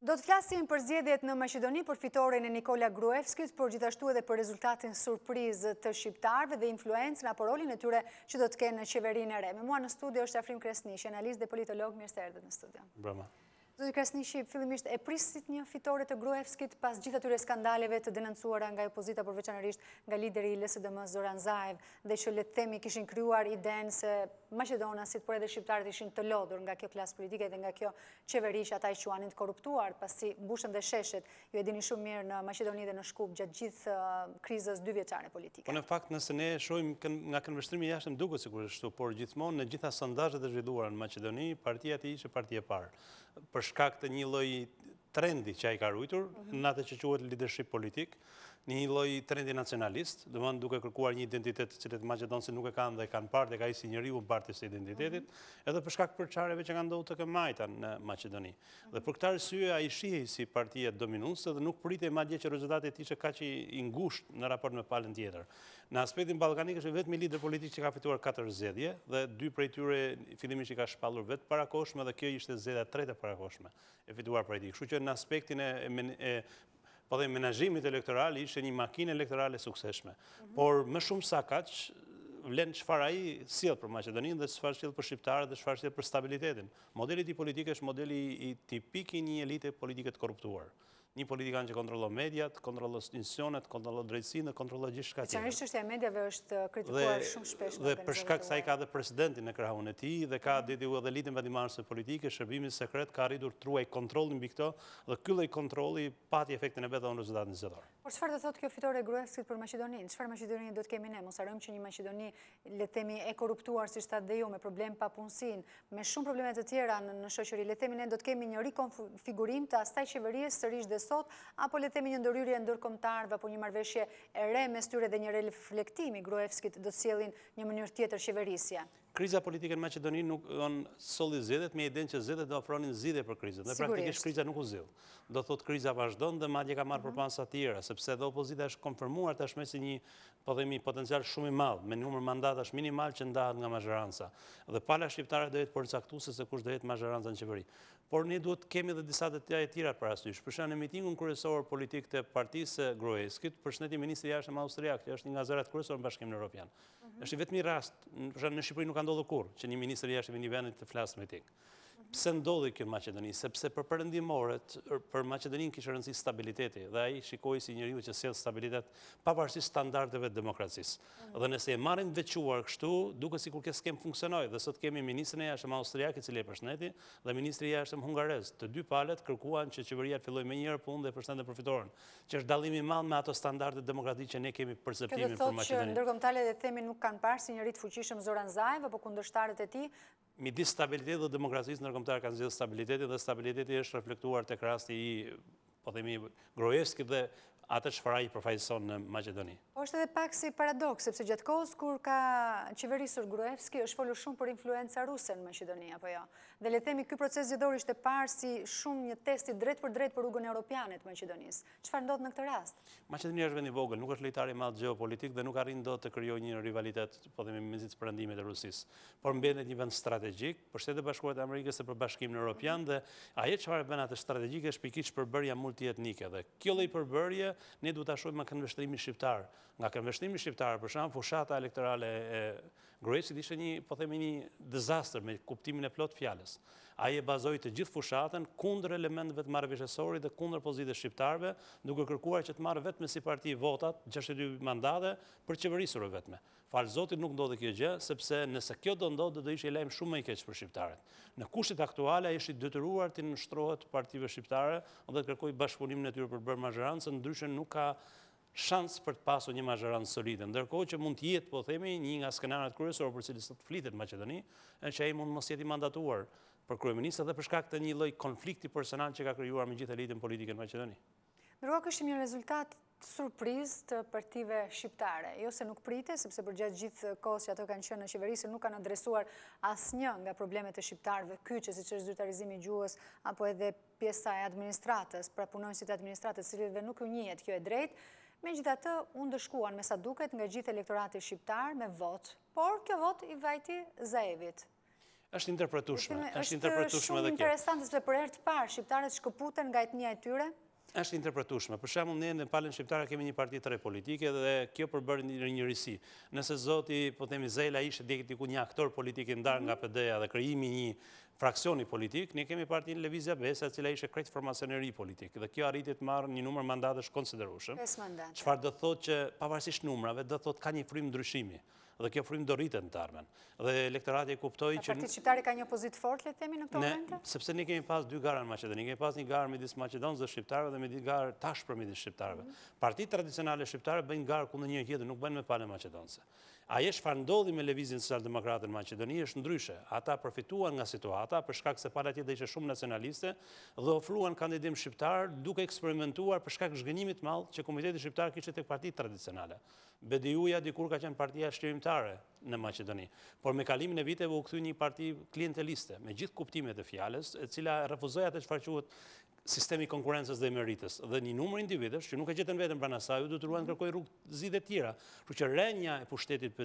Do të flasim për zgjedhjet në Maqedoni, për fitoren e Nikola Gruevskit, por gjithashtu edhe për rezultatin surprizë të shqiptarëve dhe influencën apo rolin e tyre që do të kenë në qeverinë e re. Me mua në studio është Afrim Kresniqi, analist dhe politolog. Mirë se erdhët në studio. Bravo. Zoti Kresniqi, fillimisht e prisit një fitore të Gruevskit pas gjithë atyre skandaleve të denoncuara nga opozita, por veçanërisht nga lideri i LSDM-s Zoran Zaev, dhe që le të themi kishin krijuar idenë se maqedonasit, por edhe shqiptarët ishin të lodhur nga kjo klasë politike dhe nga kjo qeveri që ata i quanin të korruptuar, pasi mbushën dhe sheshet, ju e dini shumë mirë në Maqedoni dhe në Shkup gjatë gjithë krizës 2 vjeçare politike. Po në fakt nëse ne shohim nga këndvështrimi jashtëm duket sikur është kështu, por gjithmonë në gjitha sondazhet e zhvilluara në Maqedoni, partia e tij ishte partia e parë. Për shkak të një lloj trendi që ai ka ruajtur, në atë që quhet leadership politik, një lloj trendi nacionalist, domethënë duke kërkuar një identitet të cilët maqedonësit nuk e kanë dhe kanë parë tek ai si njeriu parti së identitetit, edhe për shkak të përçarjeve që kanë ndodhur tek e majta në Maqedoni. Dhe për këtë arsye ai shihej si partia dominuese dhe nuk pritej madje që rezultati i tij ishte kaq i ngushtë në raport me palën tjetër. Në aspektin ballkanik është vetëm lider politik që ka fituar 4 zgjedhje dhe 2 prej tyre fillimisht i ka shpallur vetë parakoshme dhe kjo ishte zgjedhja e tretë e parakoshme e fituar prej tij. Kështu që në aspektin po dhe menaxhimit elektoral ishte një makinë elektorale suksesshme. Por më shumë sa kaq vlen çfarë ai sjell për Maqedoninë dhe çfarë sjell për shqiptarët dhe çfarë sjell për stabilitetin. Modeli i tij politik është modeli i tipik i një elite politike të korruptuar. Një politikan që kontrollon mediat, kontrollon institucionet, kontrollon drejtësinë, kontrollon gjithçka tjetër. Veçanërisht çështja e mediave është kritikuar shumë shpesh nga dhe për shkak se ai ka dhe presidentin në krahun e tij dhe ka edhe elitën vendimmarrëse politike, shërbimi sekret ka arritur të ruaj kontrollin mbi këto dhe ky lloj kontrolli pati efektin e vet në rezultatin zgjedhor. Por çfarë do thotë kjo fitore e Gruevskit për Maqedoninë? Çfarë Maqedoni do të kemi ne? Mos harrojmë që një Maqedoni, le të themi, e korruptuar siç thatë dhe ju, me problem pa punësinë, me shumë probleme të tjera në shoqëri, le të themi ne do të kemi një rikonfigurim të asaj qeverie sërish dhe sot, apo le të themi një ndërhyrje ndërkombëtarëve apo një marrëveshje e re mes tyre dhe një reflektimi Gruevskit do të sjellin një mënyrë tjetër qeverisje. Kriza politike në Maqedoni nuk solli zgjedhjet me idenë që zgjedhjet do ofronin zgjidhje për krizën. Dhe praktikisht kriza nuk u zgjidh. Do thotë kriza vazhdon dhe madje ka marrë përpasa të tjera, sepse edhe opozita është konfirmuar tashmë si një, po themi, potencial shumë i madh, me numër mandatash minimal që ndahet nga mazhoranca. Dhe pala shqiptare do jetë përcaktuese se kush do jetë mazhoranca në qeveri. Por ne duhet të kemi edhe disa detaje të tjera parasysh. Për shembull, në mitingun kryesor politik të partisë së Gruevskit, përshëndeti ministri i jashtëm austriak, që është një nga zërat kryesorë në Bashkimin Evropian. Është vetëm një rast, në Shqipëri nuk ka ndodhur kurrë që një ministër i jashtëm i një vendi të flasë me ti. Pse ndodhi kjo në Maqedoni? Sepse për perëndimorët, për Maqedoninë kishte rëndësi stabiliteti dhe ai shikoi si njeriu që sjell stabilitet pavarësisht standardeve të demokracisë. Dhe nëse e marrin veçuar kështu, duket sikur kjo skem funksionoi dhe sot kemi ministrin e jashtëm austriak i cili e përshëndeti dhe ministri i jashtëm hungarez. Të dy palët kërkuan që qeveria të fillojë menjëherë punë dhe përshëndet përfitoren, që është dallimi i madh me ato standarde demokratike që ne kemi perceptimin për Maqedoninë. Kjo do thotë që ndërkombëtarët e themi nuk kanë parë si njëri të fuqishëm Zoran Zaev apo kundërshtarët e tij. Midis stabilitetit dhe demokracisë ndërkombëtare kanë zgjedhur stabilitetin dhe stabiliteti është reflektuar tek rasti i, po themi, Gruevskit dhe atë çfarë ai përfaqëson në Maqedoni. Po është edhe pak si paradoks, sepse gjatë kohës kur ka qeverisur Gruevski është folur shumë për influenca ruse në Maqedoni, apo jo? Dhe le të themi ky proces zgjedhor ishte parë si shumë një test i drejt për drejt për rrugën europiane të Maqedonisë. Çfarë ndodh në këtë rast? Maqedonia është vend i vogël, nuk është lojtar i madh gjeopolitik dhe nuk arrin dot të krijojë një rivalitet, po themi, mes perëndimit të Rusisë. Por mbetet një vend strategjik për Shtetet e Bashkuara të Amerikës dhe për Bashkimin Evropian dhe ajo çfarë bën atë strategjike është pikërisht përbërja multietnike dhe kjo lloj përbërje ne duhet ta shohim nga këndvështrimi shqiptar. Nga këndvështrimi shqiptar, për shembull, fushata elektorale e Gruevskit ishte një, po themi, një dezastër me kuptimin e plot fjalës. Ai e bazoi të gjithë fushatën kundër elementeve të marrëveshësorit dhe kundër pozitës shqiptarëve, duke kërkuar që të marrë vetëm si parti votat, 62 mandate për qeverisur vetëm. Fal Zotit nuk ndodhi kjo gjë, sepse nëse kjo do ndodhte do ishte lajm shumë më i keq për shqiptarët. Në kushtet aktuale ai është i detyruar të nënshtrohet partive shqiptare dhe të kërkojë bashkëpunimin e tyre për bërë mazhorancë, ndryshe nuk ka shans për të pasur një mazhorancë solide. Ndërkohë që mund të jetë, po themi, një nga skenaret kryesorë për cilët sot flitet në Maqedoni, është që ai mund mos jetë i mandatuar për kryeminist dhe për shkak të një lloj konflikti personal që ka krijuar me gjithë elitën politike në Maqedoni. Ndërkohë ky është një rezultat surprizë të partive shqiptare. Jo se nuk prite, sepse përgjatë gjithë kohës që ato kanë qenë në qeverisë nuk kanë adresuar asnjë nga problemet e shqiptarëve kyçe, siç është zyrtarizimi i gjuhës apo edhe pjesa e administratës, pra punonësit e administratës, cilëve nuk u njihet kjo e drejtë. Megjithatë, u ndëshkuan me sa duket nga gjithë elektorati shqiptar me votë, por kjo votë i vajti Zaevit. Është interpretueshme, është Është interpretueshme shumë edhe kjo. interesante se për herë të parë shqiptarët shkëputen nga etnia e tyre. Është interpretueshme. Për shembull, ne në palën shqiptare kemi një parti të re politike dhe kjo përbërë një njërisi. Nëse zoti, po themi Zela ishte diku një aktor politik i ndarë nga PD-ja dhe krijimi një fraksioni politik, ne kemi partinë Lëvizja Besa, e cila ishte krejt formacioneri politik dhe kjo arriti të marrë një numër mandatesh konsiderueshëm. 5 mandate. Çfarë do thotë që pavarësisht numrave, do thotë ka një frym ndryshimi. Dhe kjo frym do rritet në të ardhmen. Dhe elektorati e kuptoi që Partia Shqiptare ka një opozitë fortë, le të themi në këto momente? sepse ne kemi pas dy gara në Maqedoni, kemi pas një garë midis Maqedonisë dhe shqiptarëve dhe një garë tashpër midis shqiptarëve. Partitë tradicionale shqiptare bëjnë garë kundër njëri tjetrit, nuk bëjnë me palën maqedonëse. Ajo çfarë ndodhi me lëvizjen socialdemokrate në Maqedoni është ndryshe. Ata përfituan nga situata për shkak se pala tjetër ishte shumë nacionaliste dhe ofruan kandidim shqiptar duke eksperimentuar për shkak zhgënjimit të madh që Komiteti Shqiptar kishte tek partitë tradicionale. BDU-ja dikur ka qenë partia shqirimtare në Maqedoni, por me kalimin e viteve u kthye një parti klienteliste, me gjithë kuptimet e fjalës, e cila refuzoi atë çfarë quhet sistemi i konkurrencës dhe meritës dhe një numër individësh që nuk e gjetën veten pranë asaj, u detyruan të kërkojnë rrugë zgjidhje të tjera. Kështu që rënja e pushtetit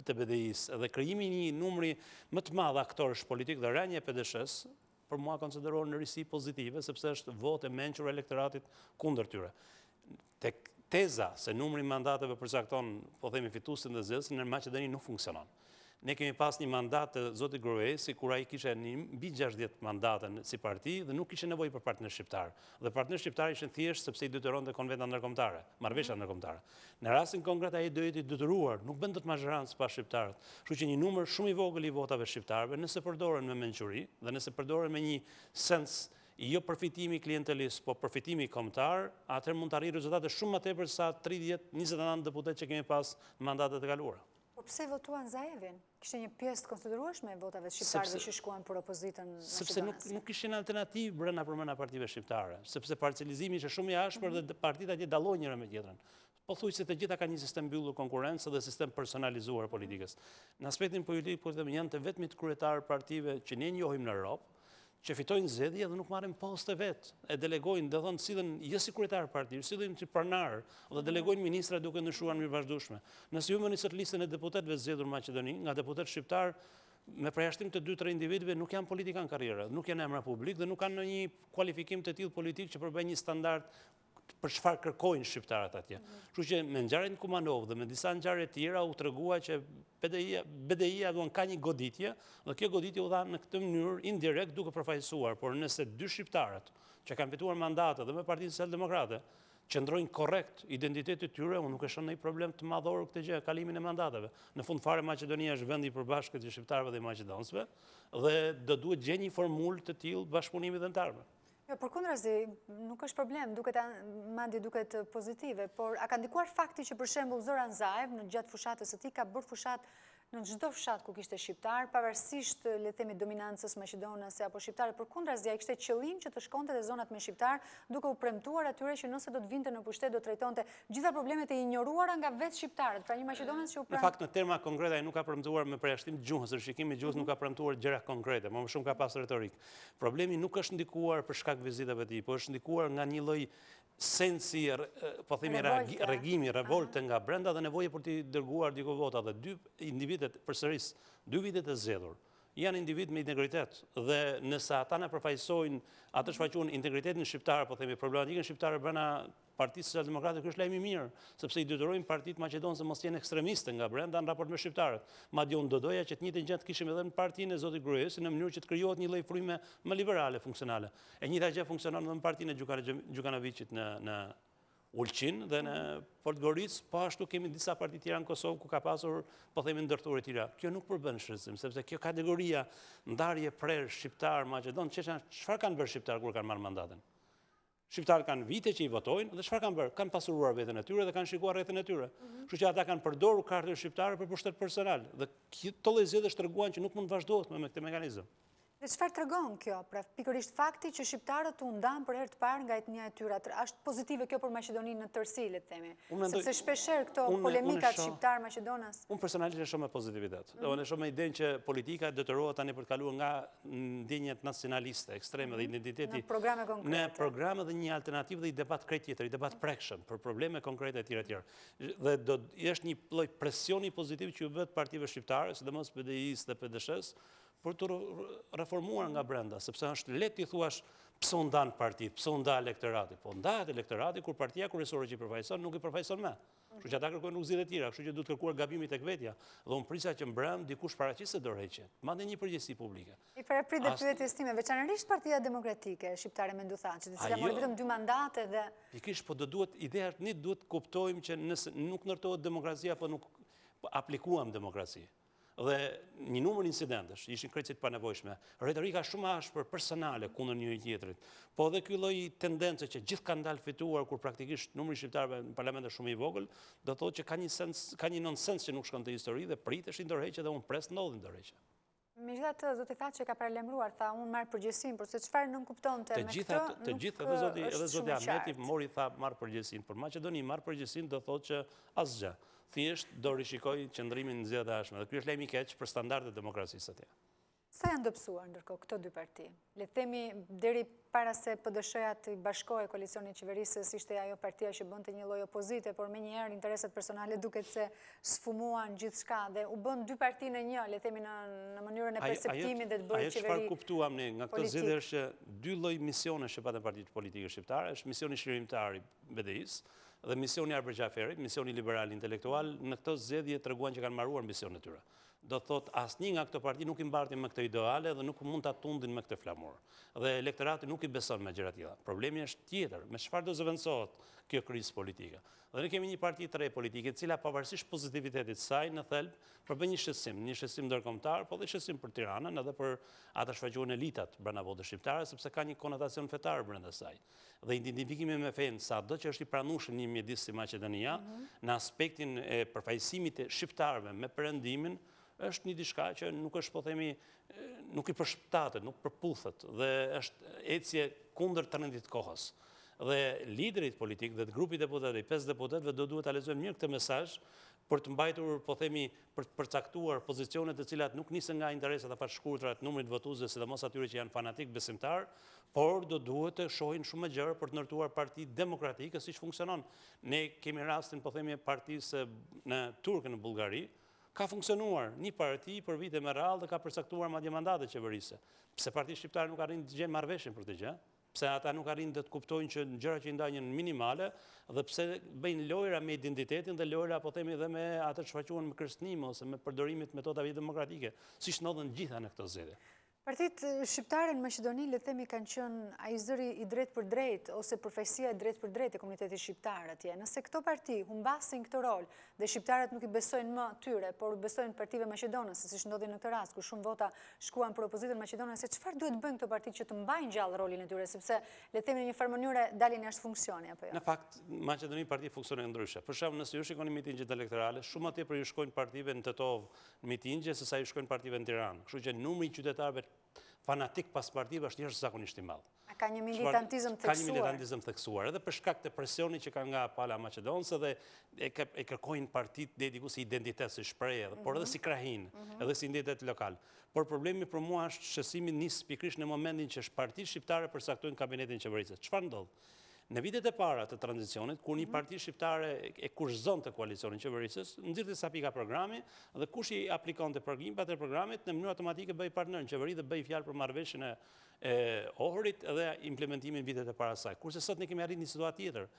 të BDI-s dhe krijimi i një numri më të madh aktorësh politik dhe rënja e PDSH-s për mua konsiderohen në risi pozitive sepse është votë e mençur elektoratit kundër tyre. Tek teza se numri i mandateve përcakton, po themi, fituesin dhe zgjedhësin në Maqedoni nuk funksionon. Ne kemi pas një mandat të zotit Gruesi, kur ai kishte mbi 60 mandate si parti dhe nuk kishte nevojë për partner shqiptar. Dhe partner shqiptar ishin thjesht sepse i detyronte konventa ndërkombëtare, marrëveshja ndërkombëtare. Në rastin konkret ai do jetë i detyruar, nuk bën dot mazherancë pas shqiptarët. Kështu që një numër shumë i vogël i votave shqiptarëve, nëse përdoren me mençuri dhe nëse përdoren me një sens jo përfitimi klientelist, po përfitimi kombëtar, atëherë mund të arrijë rezultate shumë më tepër se sa 30-29 deputet që kemi pas në mandatet e kaluara. Por pse votuan Zaevin? Kishte një pjesë të konsiderueshme e votave shqiptarëve që shkuan për opozitën sepse maqedonase. nuk kishin alternativë brenda partive shqiptare, sepse parcelizimi ishte shumë i ashpër dhe partitë atje dallojnë njëra me tjetrën. Pothuajse të gjitha kanë një sistem mbyllur konkurrencë dhe sistem personalizuar politikës. Në aspektin politik, po them, janë të vetmit kryetarë partive që ne njohim në Europë, që fitojnë zgjedhje dhe nuk marrin poste vetë, e delegojnë, dhe thonë sillen jo si kryetar parti, sillen si pronar dhe delegojnë ministra duke ndryshuar në mënyrë vazhdueshme. Nëse ju mëni sot listën e deputetëve zgjedhur në Maqedoni, nga deputet shqiptar me përjashtim të 2-3 individëve nuk janë politikan karriere, nuk janë emra publik dhe nuk kanë ndonjë kualifikim të tillë politik që përbëjnë një standard për çfarë kërkojnë shqiptarët atje. Kështu që me ngjarjen Kumanov dhe me disa ngjarje tjera u tregua që BDI-ja ka një goditje dhe kjo goditje u dha në këtë mënyrë indirekt duke përfaqësuar, por nëse dy shqiptarët që kanë fituar mandate dhe me Partinë Socialdemokrate qëndrojnë korrekt identitetit tyre, unë nuk e shoh ndonjë problem të madhor këtë gjë, kalimin e mandateve. Në fund fare Maqedonia është vendi i përbashkët i shqiptarëve dhe maqedonisëve dhe do duhet gjejë një formulë të tillë bashkëpunimi dhe në të ardhmen. Jo, përkundrazi, nuk është problem, madje duket pozitive, por a ka ndikuar fakti që për shembull Zoran Zaev në gjatë fushatës së tij ka bërë fushat në çdo fshat ku kishte shqiptar, pavarësisht le të themi dominancës maqedonase apo shqiptare, përkundrazi ai kishte qëllim që të shkonte te zonat me shqiptar, duke u premtuar atyre që nëse do të vinte në pushtet do trajtonte gjitha problemet e injoruara nga vetë shqiptarët, pra një maqedonës që u Në fakt në terma konkrete ai nuk ka premtuar me përjashtim të gjuhës, rishikimi i gjuhës nuk ka premtuar gjëra konkrete, më shumë ka pas retorik. Problemi nuk është ndikuar për shkak vizitave të tij, por është ndikuar nga një lloj sensi, po themi, reagimi, revolte nga brenda dhe nevoje për t'i dërguar diku vota dhe dy individet përsëris, dy vitet e zgjedhur, janë individ me integritet dhe nëse ata na përfaqësojnë atë çfarë quhen integritetin shqiptar, po themi problematikën shqiptare brenda Partisë Socialdemokrate, kjo është lajm i mirë, sepse i detyrojnë partitë maqedonëse mos jenë ekstremiste nga brenda në raport me shqiptarët. Madje unë do doja që të njëjtën gjë të kishim edhe në partinë e zotit Gruesi në mënyrë që të krijohet një lloj fryme më liberale, funksionale. E njëjta gjë funksionon edhe në partinë e Gjukanovićit në Ulqin dhe në Podgoricë, po ashtu kemi disa parti tjera në Kosovë ku ka pasur, po themi, ndërthurje të tjera. Kjo nuk përbën shqetësim, sepse kjo kategoria ndarje prerë shqiptar maqedon, çfarë kanë bërë shqiptar kur kanë marrë mandatin? Shqiptarët kanë vite që i votojnë dhe çfarë kanë bërë? Kanë pasuruar veten e tyre dhe kanë shikuar rrethin e tyre. Kështu që ata kanë përdorur kartën shqiptare për pushtet personal dhe këto lloj zgjedhësh treguan që nuk mund të vazhdohet me këtë mekanizëm. Dhe çfarë tregon kjo? Pra pikërisht fakti që shqiptarët u ndan për herë të parë nga etnia e tyre. Është pozitive kjo për Maqedoninë në tërësi, le të themi. Sepse shpeshherë këto polemikat shqiptar-maqedonas. Unë personalisht e shoh me pozitivitet. Unë e shoh me idenë që politika detyrohet tani për të kaluar nga ndjenjet nacionaliste, ekstreme dhe identiteti në programe dhe një alternativë dhe një debat krejt tjetër, një debat prekshëm për probleme konkrete etj etj. Dhe është një lloj presioni pozitiv që u bë partive shqiptare, sidomos PDI-s dhe PDSH-s, për të reformuar nga brenda, sepse është lehtë i thuash pse u ndan partitë, pse u nda elektorati. Po ndahet elektorati kur partia kryesore që i përfaqëson nuk i përfaqëson më. Kështu që ata kërkojnë rrugëzit e tjera, kështu që duhet kërkuar gabimi tek vetja. Dhe unë prisa që mbrëm dikush paraqisë dorëheqje, madje një përgjegjësi publike. I paraprit dhe pyetjes time, veçanërisht Partia Demokratike Shqiptare Menduthaçit, e cila mori vetëm 2 mandate dhe pikërisht po do duhet ideja është një duhet kuptojmë që nëse nuk ndërtohet demokracia apo nuk aplikuam demokraci. Dhe një numër incidentesh ishin krejtësisht pa nevojshme. Retorika shumë ashpër personale kundër njëri tjetrit. Po dhe ky lloj tendence që gjithë kanë dalë fituar kur praktikisht numri shqiptarëve në parlament është shumë i vogël, do thotë që ka një nonsens që nuk shkon te histori dhe priteshin ndërheqje dhe unë pres ndodhin ndërheqje. Megjithatë, zoti Thaçi ka paralajmëruar, tha unë marr përgjegjësinë, por se çfarë nuk kuptonte me këtë. Të gjithë edhe zoti Ahmeti mori tha marr përgjegjësinë, por Maqedoni marr përgjegjësinë do thotë që asgjë. Thjesht do rishikoj qëndrimin në zgjedhjet e ardhshme. Dhe ky është lajm i keq për standardet e demokracisë atje. Sa janë dobësuar ndërkohë këto dy parti? Le të themi deri para se PDSH-ja të bashkohej koalicionit qeverisës, ishte ajo partia që bënte një lloj opozite, por menjëherë interesat personale duket se sfumuan gjithçka dhe u bën dy parti në një, le të themi në mënyrën e perceptimit dhe të bërë qeveri. Çfarë kuptuam ne nga këtë zgjedhje është që dy lloj misionesh që patën partitë politike shqiptare, është misioni shërimtar i BDI-s dhe misioni Arber Xhaferit, misioni liberal intelektual, në këtë zgjedhje treguan që kanë mbaruar misionin e tyre. Do thot asnjë nga këto parti nuk i mbartin me këtë ideale dhe nuk mund ta tundin me këtë flamur. Dhe elektorati nuk i beson me gjëra të tilla. Problemi është tjetër, me çfarë do zëvendësohet kjo krizë politike. Dhe ne kemi një parti të re politike, e cila pavarësisht pozitivitetit saj në thelb përbën një shqetësim ndërkombëtar, po dhe shqetësim për Tiranën edhe për ata shfaqjuar elitat brenda votës shqiptare, sepse ka një konotacion fetar brenda saj. Dhe identifikimi me fen sado që është i pranueshëm një mjedis si Maqedonia, në aspektin e përfaqësimit të shqiptarëve me perëndimin, është një diçka që nuk është, po themi, nuk i përshtatet, nuk përputhet dhe është ecje kundër trendit të kohës. Dhe liderit politik dhe grupi deputetëve, 5 deputetëve do duhet ta lexojmë mirë këtë mesazh për të mbajtur, po themi, për të përcaktuar pozicionet të cilat nuk nisen nga interesat afaqshkurtra të numrit votuesve, sidomos atyre që janë fanatik besimtar, por do duhet të shohin shumë më gjerë për të ndërtuar parti demokratike siç funksionon. Ne kemi rastin, po themi, e partisë në Turkë në Bullgari, ka funksionuar një parti për vite me radhë dhe ka përcaktuar madje mandate qeverisë. Pse Partia Shqiptare nuk arrin të gjejë marrëveshjen për këtë gjë? Pse ata nuk arrin të kuptojnë që gjërat që i ndajnë janë minimale dhe pse bëjnë lojra me identitetin dhe lojra, po themi, edhe me atë që shfaqohen me kërcënim ose me përdorimit metodave demokratike, siç ndodhen gjitha në këtë zgjedhje. Partitë shqiptare në Maqedoni, le të themi, kanë qenë ai zëri i drejtë për drejtë ose përfaqësia e drejtë për drejtë e komunitetit shqiptar atje. Nëse këto parti humbasin këtë rol dhe shqiptarët nuk i besojnë më tyre, por besojnë partive maqedonase, siç ndodhi në këtë rast, ku shumë vota shkuan për opozitën maqedonase, çfarë duhet bëjnë këto parti që të mbajnë gjallë rolin e tyre, sepse le të themi në një farë mënyrë dalin jashtë funksioni apo jo? Në fakt, Maqedoni parti funksionon ndryshe. Për shembull, nëse ju shikoni mitingjet elektorale, shumë më tepër ju shkojnë partive në Tetov në mitingje sesa ju shkojnë partive në Tiranë. Kështu që numri i qytetarëve fanatik pas partive është jashtëzakonisht i madh. Ka një militantizëm theksuar. Ka një militantizëm theksuar, edhe për shkak të presionit që ka nga pala maqedonëse dhe e kërkojnë partitë dhe diku si identitet, si shprehje, por edhe si krahin, edhe si identitet lokal. Por problemi për mua është shqetësimi nis pikërisht në momentin që partitë shqiptare përcaktojnë kabinetin qeverisë. Çfarë ndodh? Në vitet e para të tranzicionit, kur një parti shqiptare e kurszonte koalicionin qeverisës, nxirrte sa pika programi dhe kush i aplikonte atë programit në mënyrë automatike bëj partner në qeveri dhe bëj fjalë për marrëveshjen e Ohrit dhe implementimin vitet e para saj. Kurse sot ne kemi arritur një situatë tjetër.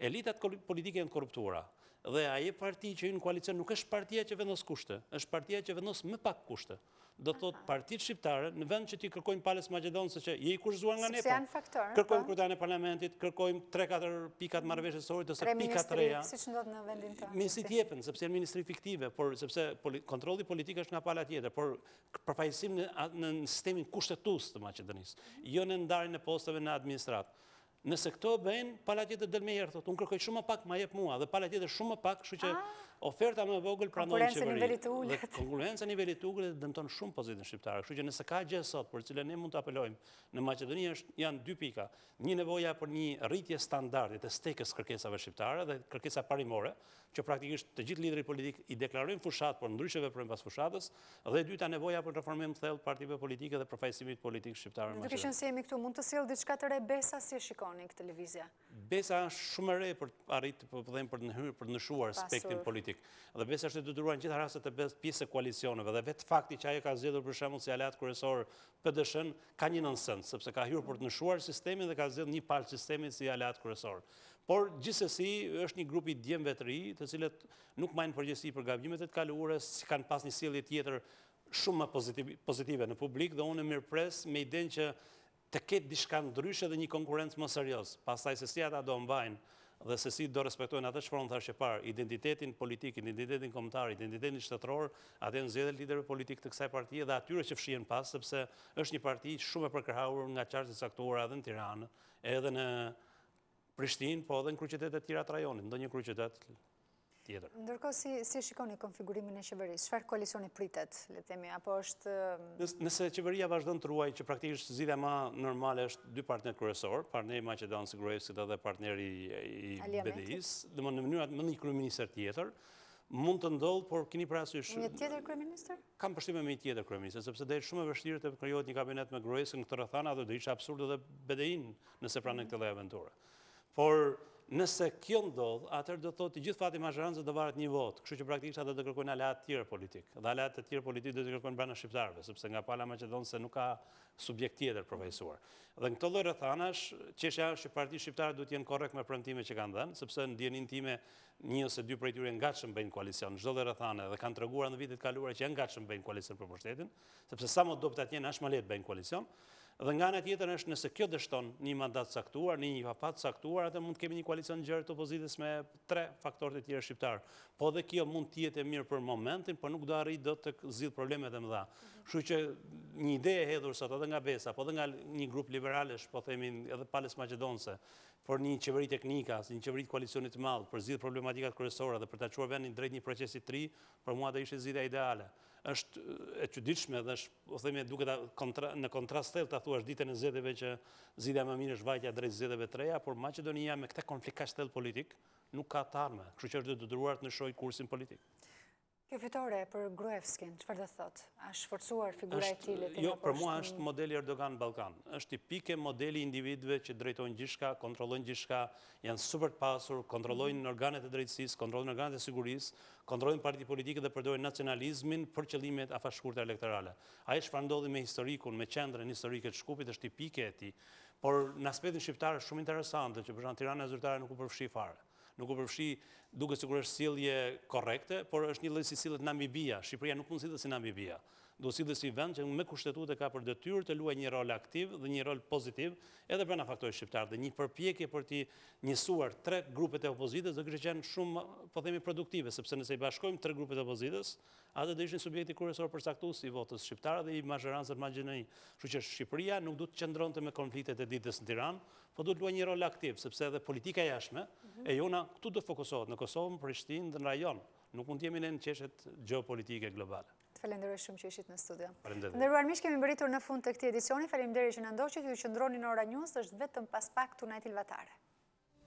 Elitat politike janë korruptuara dhe ajo parti që hyn në koalicion nuk është partia që vendos kushte, është partia që vendos më pak kushte. Do thot partitë shqiptare në vend që ti kërkojnë palës maqedonëse që je i kurzuar nga ne, kërkojmë kryetarin e parlamentit, kërkojmë 3-4 pikat marrëveshjes së Ohrit ose pika të reja. Siç ndodh në vendin tonë. Ministrit jepen sepse janë ministri fiktive, por sepse kontrolli politik është nga pala tjetër, por përfaqësim në sistemin kushtetues të Maqedonisë, jo në ndarjen e posteve në administratë. Nëse këto bëjnë, pala tjetër del me herë, thotë, unë kërkoj shumë më pak, ma jep mua, dhe pala tjetër shumë më pak, kështu që oferta më e vogël pranojnë qeveri. Konkurrenca në nivelit të ulët dëmton shumë pozitën shqiptare, kështu që nëse ka gjë sot për cilën ne mund të apelojmë në Maqedoni janë 2 pika. Një nevoja për një rritje standardit të stekës kërkesave shqiptare dhe kërkesa parimore, që praktikisht të gjithë liderit politik i deklarojnë fushat, por ndryshe veprojnë pas fushatës, dhe e dyta nevoja për reformim thellë partive politike dhe përfaqësimit politik shqiptar në Maqedoni. Duke qenë se jemi këtu, mund të sjellë diçka të re Besa, si e shikoni këtë lëvizje? besa është shumë e re për të arritë për të nëshuar spektrin politik. Dhe besa është e detyruar në gjitha rastet të bëhet pjesë e koalicioneve dhe vetë fakti që ajo ka zgjedhur për shembull si aleat kryesor PD-shin ka një nonsens, sepse ka hyrë për të nëshuar sistemin dhe ka zgjedhur një palë sistemin si aleat kryesor. Por gjithsesi është një grup i djemve të ri, të cilët nuk marrin përgjegjësi për gabimet e të kaluarës, kanë pas një sjellje tjetër shumë më pozitive në publik dhe unë mirëpres me idenë që të ketë diçka ndryshe dhe një konkurrencë më serioz. Pastaj se si ata do mbajnë dhe se si do respektojnë atë çfarë unë thashë parë, identitetin politik, identitetin kombëtar, identitetin shtetëror, atë nxjerrë liderëve politik të kësaj partie dhe atyre që fshihen pas, sepse është një parti shumë e përkrahur nga qartët e caktuara edhe në Tiranë, edhe në Prishtinë, po edhe në kryeqytetet e tjera të rajonit, ndonjë kryeqytet tjetër. Ndërkohë, si shikoni konfigurimin e qeverisë? Çfarë koalicioni pritet, le të themi, apo është... Nëse qeveria vazhdon të ruajë që praktikisht zgjidhja më normale është dy partner kryesor, partneri Maqedonisë Gruevskit dhe partneri i BDI-s, në mënyrë më një kryeministër tjetër, mund të ndodhë, por keni parasysh... Një tjetër kryeministër? Kam përshtypjen me një tjetër kryeministër, sepse do jetë shumë e vështirë të krijohet një kabinet me Gruevskën në këtë rrethana dhe do ishte absurd edhe BDI-n nëse pranon këtë lloj aventure. Por nëse kjo ndodh, atëherë do thotë të gjithë fati mazharancës do varet një votë, kështu që praktikisht ata do të kërkojnë aleat të tjerë politik. Dhe aleat të tjerë politik do të kërkojnë brenda shqiptarëve, sepse nga pala maqedonëse nuk ka subjekt tjetër përfaqësuar. Dhe në këto lloj rrethanash, çështja është që Partia Shqiptare duhet të jenë korrekt me premtimet që kanë dhënë, sepse në ndjenin time një ose dy prej tyre ngatshëm bëjnë koalicion në çdo lloj rrethane dhe kanë treguar në vitet e kaluara që janë ngatshëm bëjnë koalicion për pushtetin, sepse sa më dobët atje është më lehtë bëjnë koalicion. Dhe nga ana tjetër është nëse kjo dështon një mandat caktuar, një afat caktuar, atë mund të kemi një koalicion gjerë të opozitës me 3 faktorë të tjerë shqiptar. Po dhe kjo mund të jetë e mirë për momentin, por nuk do arrijë dot të zgjidh problemet e mëdha. Kështu që një ide e hedhur sot edhe nga Besa, po edhe nga një grup liberalesh, po themi edhe palës maqedonëse, por një qeveri teknika, një qeveri të koalicionit të madh për zgjidh problematikat kryesore dhe për ta çuar vendin drejt një procesi të ri, për mua do ishte zgjidhja ideale. Është e çuditshme dhe është, po themi, duket në kontrast thellë ta thuash ditën e zgjedhjeve që zgjidhja më mirë është vajtja drejt zgjedhjeve të reja, por Maqedonia me këtë konflikt kaq thellë politik nuk ka të armë, kështu që është detyruar të ndryshojë kursin politik. Kjo fitore për Gruevskin, çfarë do thotë? A shforcuar figura e tij? Jo, për mua është modeli Erdogan Ballkan. Është tipike modeli individëve që drejtojnë gjithçka, kontrollojnë gjithçka, janë super të pasur, kontrollojnë organet e drejtësisë, kontrollojnë organet e sigurisë, kontrollojnë parti politike dhe përdorin nacionalizmin për qëllimet afashkurta elektorale. Ai çfarë ndodhi me historikun, me qendrën historike të Shkupit është tipike e tij. Por në aspektin shqiptar është shumë interesante që për shembull Tirana zyrtare nuk u përfshi fare. Nuk u përfshi, duke sikur është sjellje korrekte, por është një lloj si sillet Namibia. Shqipëria nuk mund sillet si Namibia. Do sillet si vend që me kushtetutë ka për detyrë të luajë një rol aktiv dhe një rol pozitiv edhe brenda faktorit shqiptar. Dhe një përpjekje për të njësuar 3 grupet e opozitës do kishte qenë shumë, po themi, produktive, sepse nëse i bashkojmë 3 grupet e opozitës, atë do ishin subjekti kryesor përcaktues i votës shqiptar dhe i mazharancës në Maqedoni. Kështu që Shqipëria nuk duhet të qëndronte me konfliktet e ditës në Tiranë, po duhet luajë një rol aktiv, sepse edhe politika jashtme e jona këtu do fokusohet në Kosovë, Prishtinë dhe në rajon. Nuk mund të jemi ne në çështjet gjeopolitike globale. Të falenderoj shumë që ishit në studio. Faleminderit. Nderuar miq, kemi mbërritur në fund të këtij edicioni. Faleminderit që na ndoqët, ju qëndroni në Ora News, është vetëm pas pak Tunajt Ilvatare.